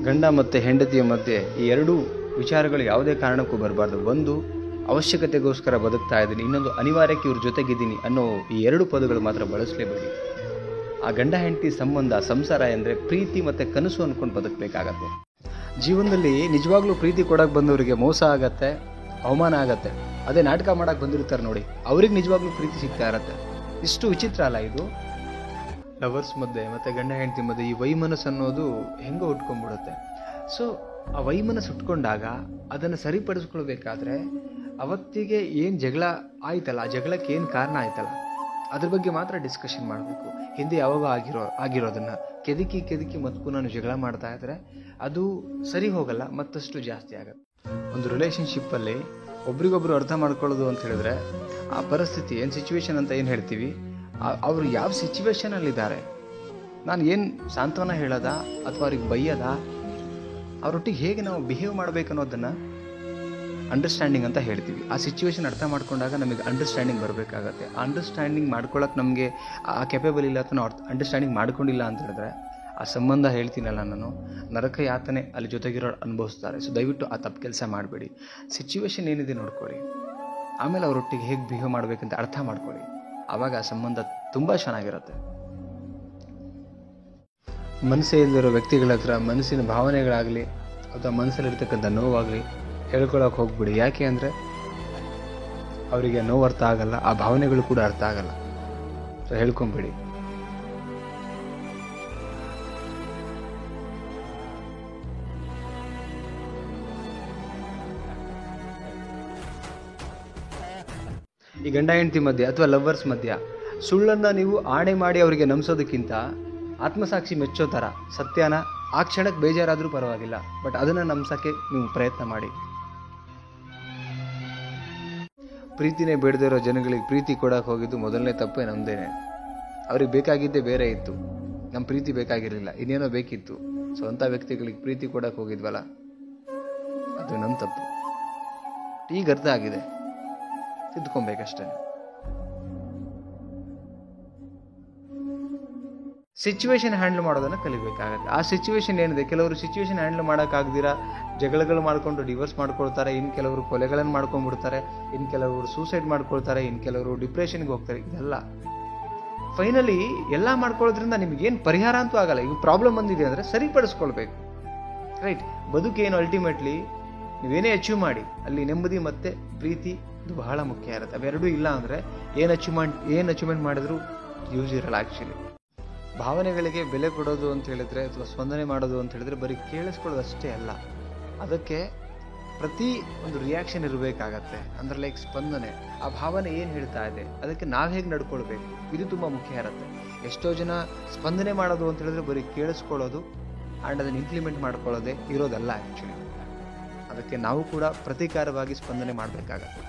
ಗಂಡ ಮತ್ತು ಹೆಂಡತಿಯ ಮಧ್ಯೆ ಈ ಎರಡೂ ವಿಚಾರಗಳು ಯಾವುದೇ ಕಾರಣಕ್ಕೂ ಬರಬಾರ್ದು. ಒಂದು ಅವಶ್ಯಕತೆಗೋಸ್ಕರ ಬದುಕ್ತಾ ಇದ್ದೀನಿ, ಇನ್ನೊಂದು ಅನಿವಾರ್ಯಕ್ಕೆ ಇವ್ರ ಜೊತೆಗಿದ್ದೀನಿ ಅನ್ನೋ ಈ ಎರಡು ಪದಗಳು ಮಾತ್ರ ಬಳಸಲೇಬೇಡಿ. ಆ ಗಂಡ ಹೆಂಡತಿ ಸಂಬಂಧ ಸಂಸಾರ ಅಂದರೆ ಪ್ರೀತಿ ಮತ್ತು ಕನಸು ಅಂದ್ಕೊಂಡು ಬದುಕಬೇಕಾಗತ್ತೆ. ಜೀವನದಲ್ಲಿ ನಿಜವಾಗ್ಲೂ ಪ್ರೀತಿ ಕೊಡೋಕೆ ಬಂದವರಿಗೆ ಮೋಸ ಆಗತ್ತೆ, ಅವಮಾನ ಆಗತ್ತೆ. ಅದೇ ನಾಟಕ ಮಾಡೋಕೆ ಬಂದಿರ್ತಾರೆ ನೋಡಿ, ಅವ್ರಿಗೆ ನಿಜವಾಗ್ಲೂ ಪ್ರೀತಿ ಸಿಗ್ತಾ ಇರತ್ತೆ. ಇಷ್ಟು ವಿಚಿತ್ರ ಅಲ್ಲ ಇದು? ಲವರ್ಸ್ ಮಧ್ಯೆ ಮತ್ತು ಗಂಡ ಹೆಂಡತಿ ಮಧ್ಯೆ ಈ ವೈಮನಸ್ಸು ಅನ್ನೋದು ಹೆಂಗೋ ಉಟ್ಕೊಂಡ್ಬಿಡುತ್ತೆ. ಸೊ ಆ ವೈಮನಸ್ಸು ಉಟ್ಕೊಂಡಾಗ ಅದನ್ನು ಸರಿಪಡಿಸ್ಕೊಳ್ಬೇಕಾದ್ರೆ ಅವತ್ತಿಗೆ ಏನು ಜಗಳ ಆಯ್ತಲ್ಲ, ಆ ಜಗಳಕ್ಕೆ ಏನು ಕಾರಣ ಆಯ್ತಲ್ಲ ಅದ್ರ ಬಗ್ಗೆ ಮಾತ್ರ ಡಿಸ್ಕಷನ್ ಮಾಡಬೇಕು. ಹಿಂದೆ ಯಾವಾಗ ಆಗಿರೋದನ್ನು ಕೆದಕಿ ಮತ್ತು ಪುನಃ ಜಗಳ ಮಾಡ್ತಾ ಇದ್ದರೆ ಅದು ಸರಿ ಹೋಗಲ್ಲ, ಮತ್ತಷ್ಟು ಜಾಸ್ತಿ ಆಗುತ್ತೆ. ಒಂದು ರಿಲೇಷನ್ಶಿಪ್ಪಲ್ಲಿ ಒಬ್ರಿಗೊಬ್ರು ಅರ್ಥ ಮಾಡ್ಕೊಳ್ಳೋದು ಅಂತ ಹೇಳಿದ್ರೆ ಆ ಪರಿಸ್ಥಿತಿ ಏನು ಸಿಚುವೇಶನ್ ಅಂತ ಏನು ಹೇಳ್ತೀವಿ, ಅವರು ಯಾವ ಸಿಚುವೇಶನಲ್ಲಿದ್ದಾರೆ, ನಾನು ಏನು ಸಾಂತ್ವನ ಹೇಳೋದ ಅಥವಾ ಅವ್ರಿಗೆ ಬೈಯೋದ, ಅವರೊಟ್ಟಿಗೆ ಹೇಗೆ ನಾವು ಬಿಹೇವ್ ಮಾಡಬೇಕನ್ನೋದನ್ನು ಅಂಡರ್ಸ್ಟ್ಯಾಂಡಿಂಗ್ ಅಂತ ಹೇಳ್ತೀವಿ. ಆ ಸಿಚುವೇಶನ್ ಅರ್ಥ ಮಾಡ್ಕೊಂಡಾಗ ನಮಗೆ ಅಂಡರ್ಸ್ಟ್ಯಾಂಡಿಂಗ್ ಬರಬೇಕಾಗತ್ತೆ. ಆ ಅಂಡರ್ಸ್ಟ್ಯಾಂಡಿಂಗ್ ಮಾಡ್ಕೊಳ್ಳೋಕೆ ನಮಗೆ ಆ ಕೆಪೇಬಲ್ ಇಲ್ಲ ಅಥವಾ ನಾವು ಅಂಡರ್ಸ್ಟ್ಯಾಂಡಿಂಗ್ ಮಾಡ್ಕೊಂಡಿಲ್ಲ ಅಂತ ಹೇಳಿದ್ರೆ ಆ ಸಂಬಂಧ ಹೇಳ್ತೀನಲ್ಲ ನಾನು, ನರಕ ಯಾತನೆ ಅಲ್ಲಿ ಜೊತೆಗಿರೋರು ಅನುಭವಿಸ್ತಾರೆ. ಸೊ ದಯವಿಟ್ಟು ಆ ತಪ್ಪು ಕೆಲಸ ಮಾಡಬೇಡಿ. ಸಿಚುವೇಶನ್ ಏನಿದೆ ನೋಡ್ಕೊಳ್ಳಿ, ಆಮೇಲೆ ಅವರೊಟ್ಟಿಗೆ ಹೇಗೆ ಬಿಹೇವ್ ಮಾಡಬೇಕಂತ ಅರ್ಥ ಮಾಡ್ಕೊಳ್ಳಿ. ಆವಾಗ ಆ ಸಂಬಂಧ ತುಂಬ ಚೆನ್ನಾಗಿರುತ್ತೆ. ಮನಸ್ಸೇ ಇಲ್ಲದಿರೋ ವ್ಯಕ್ತಿಗಳ ಹತ್ರ ಮನಸ್ಸಿನ ಭಾವನೆಗಳಾಗಲಿ ಅಥವಾ ಮನಸ್ಸಲ್ಲಿರ್ತಕ್ಕಂಥ ನೋವಾಗಲಿ ಹೇಳ್ಕೊಳಕ್ಕೆ ಹೋಗ್ಬಿಡಿ. ಯಾಕೆ ಅಂದರೆ ಅವರಿಗೆ ನೋವು ಅರ್ಥ ಆಗಲ್ಲ, ಆ ಭಾವನೆಗಳು ಕೂಡ ಅರ್ಥ ಆಗಲ್ಲ. ಸೊ ಹೇಳ್ಕೊಂಬಿಡಿ. ಈ ಗಂಡ ಹೆಂಡತಿ ಮಧ್ಯೆ ಅಥವಾ ಲವ್ವರ್ಸ್ ಮಧ್ಯ ಸುಳ್ಳನ್ನು ನೀವು ಆಣೆ ಮಾಡಿ ಅವರಿಗೆ ನಂಬಿಸೋದಕ್ಕಿಂತ ಆತ್ಮಸಾಕ್ಷಿ ಮೆಚ್ಚೋ ಥರ ಸತ್ಯನ ಆ ಕ್ಷಣಕ್ಕೆ ಬೇಜಾರಾದರೂ ಪರವಾಗಿಲ್ಲ, ಬಟ್ ಅದನ್ನು ನಂಬಿಸೋಕ್ಕೆ ನೀವು ಪ್ರಯತ್ನ ಮಾಡಿ. ಪ್ರೀತಿನೇ ಬೇಡದಿರೋ ಜನಗಳಿಗೆ ಪ್ರೀತಿ ಕೊಡೋಕೆ ಹೋಗಿದ್ದು ಮೊದಲನೇ ತಪ್ಪೇ ನಮ್ಮದೇನೆ. ಅವ್ರಿಗೆ ಬೇಕಾಗಿದ್ದೇ ಬೇರೆ ಇತ್ತು, ನಮ್ಮ ಪ್ರೀತಿ ಬೇಕಾಗಿರಲಿಲ್ಲ, ಇನ್ನೇನೋ ಬೇಕಿತ್ತು. ಸೊ ಅಂಥ ವ್ಯಕ್ತಿಗಳಿಗೆ ಪ್ರೀತಿ ಕೊಡೋಕೆ ಹೋಗಿದ್ವಲ್ಲ, ಅದು ನಮ್ಮ ತಪ್ಪು. ಈಗ ಅರ್ಥ ಆಗಿದೆ, ತಿದ್ಕೊಬೇಕಷ್ಟೇ. ಸಿಚುವೇಶನ್ ಹ್ಯಾಂಡಲ್ ಮಾಡೋದನ್ನು ಕಲಿಬೇಕಾಗತ್ತೆ. ಆ ಸಿಚುವೇಶನ್ ಏನಿದೆ, ಕೆಲವರು ಸಿಚುವೇಶನ್ ಹ್ಯಾಂಡಲ್ ಮಾಡೋಕ್ಕಾಗ್ದಿರ ಜಗಳಗಳು ಮಾಡಿಕೊಂಡು ಡಿವೋರ್ಸ್ ಮಾಡ್ಕೊಳ್ತಾರೆ, ಇನ್ನು ಕೆಲವರು ಕೊಲೆಗಳನ್ನು ಮಾಡ್ಕೊಂಡ್ಬಿಡ್ತಾರೆ, ಇನ್ನು ಕೆಲವರು ಸೂಸೈಡ್ ಮಾಡ್ಕೊಳ್ತಾರೆ, ಇನ್ನು ಕೆಲವರು ಡಿಪ್ರೆಷನ್ಗೆ ಹೋಗ್ತಾರೆ. ಇದೆಲ್ಲ ಫೈನಲಿ ಎಲ್ಲ ಮಾಡ್ಕೊಳ್ಳೋದ್ರಿಂದ ನಿಮಗೇನು ಪರಿಹಾರ ಅಂತೂ ಆಗಲ್ಲ. ಈಗ ಪ್ರಾಬ್ಲಮ್ ಬಂದಿದೆ ಅಂದರೆ ಸರಿಪಡಿಸ್ಕೊಳ್ಬೇಕು, ರೈಟ್? ಬದುಕೇನು ಅಲ್ಟಿಮೇಟ್ಲಿ ನೀವೇನೇ ಅಚೀವ್ ಮಾಡಿ ಅಲ್ಲಿ ನೆಮ್ಮದಿ ಮತ್ತು ಪ್ರೀತಿ ಇದು ಬಹಳ ಮುಖ್ಯ ಇರುತ್ತೆ. ಅವೆರಡೂ ಇಲ್ಲ ಅಂದರೆ ಏನು ಅಚೀವ್ಮೆಂಟ್ ಮಾಡಿದ್ರು ಯೂಸ್ ಇರಲ್ಲ. ಆ್ಯಕ್ಚುಲಿ ಭಾವನೆಗಳಿಗೆ ಬೆಲೆ ಕೊಡೋದು ಅಂತ ಹೇಳಿದ್ರೆ ಅಥವಾ ಸ್ಪಂದನೆ ಮಾಡೋದು ಅಂತ ಹೇಳಿದ್ರೆ ಬರೀ ಕೇಳಿಸ್ಕೊಳ್ಳೋದು ಅಷ್ಟೇ ಅಲ್ಲ, ಅದಕ್ಕೆ ಪ್ರತಿ ಒಂದು ರಿಯಾಕ್ಷನ್ ಇರಬೇಕಾಗತ್ತೆ. ಅಂದರೆ ಲೈಕ್ ಸ್ಪಂದನೆ, ಆ ಭಾವನೆ ಏನು ಹೇಳ್ತಾ ಇದೆ ಅದಕ್ಕೆ ನಾವು ಹೇಗೆ ನಡ್ಕೊಳ್ಬೇಕು, ಇದು ತುಂಬ ಮುಖ್ಯ ಇರುತ್ತೆ. ಎಷ್ಟೋ ಜನ ಸ್ಪಂದನೆ ಮಾಡೋದು ಅಂತ ಹೇಳಿದ್ರೆ ಬರೀ ಕೇಳಿಸ್ಕೊಳ್ಳೋದು ಆ್ಯಂಡ್ ಅದನ್ನು ಇಂಪ್ಲಿಮೆಂಟ್ ಮಾಡ್ಕೊಳ್ಳೋದೇ ಇರೋದಲ್ಲ. ಆ್ಯಕ್ಚುಲಿ ಅದಕ್ಕೆ ನಾವು ಕೂಡ ಪ್ರತೀಕಾರವಾಗಿ ಸ್ಪಂದನೆ ಮಾಡಬೇಕಾಗತ್ತೆ.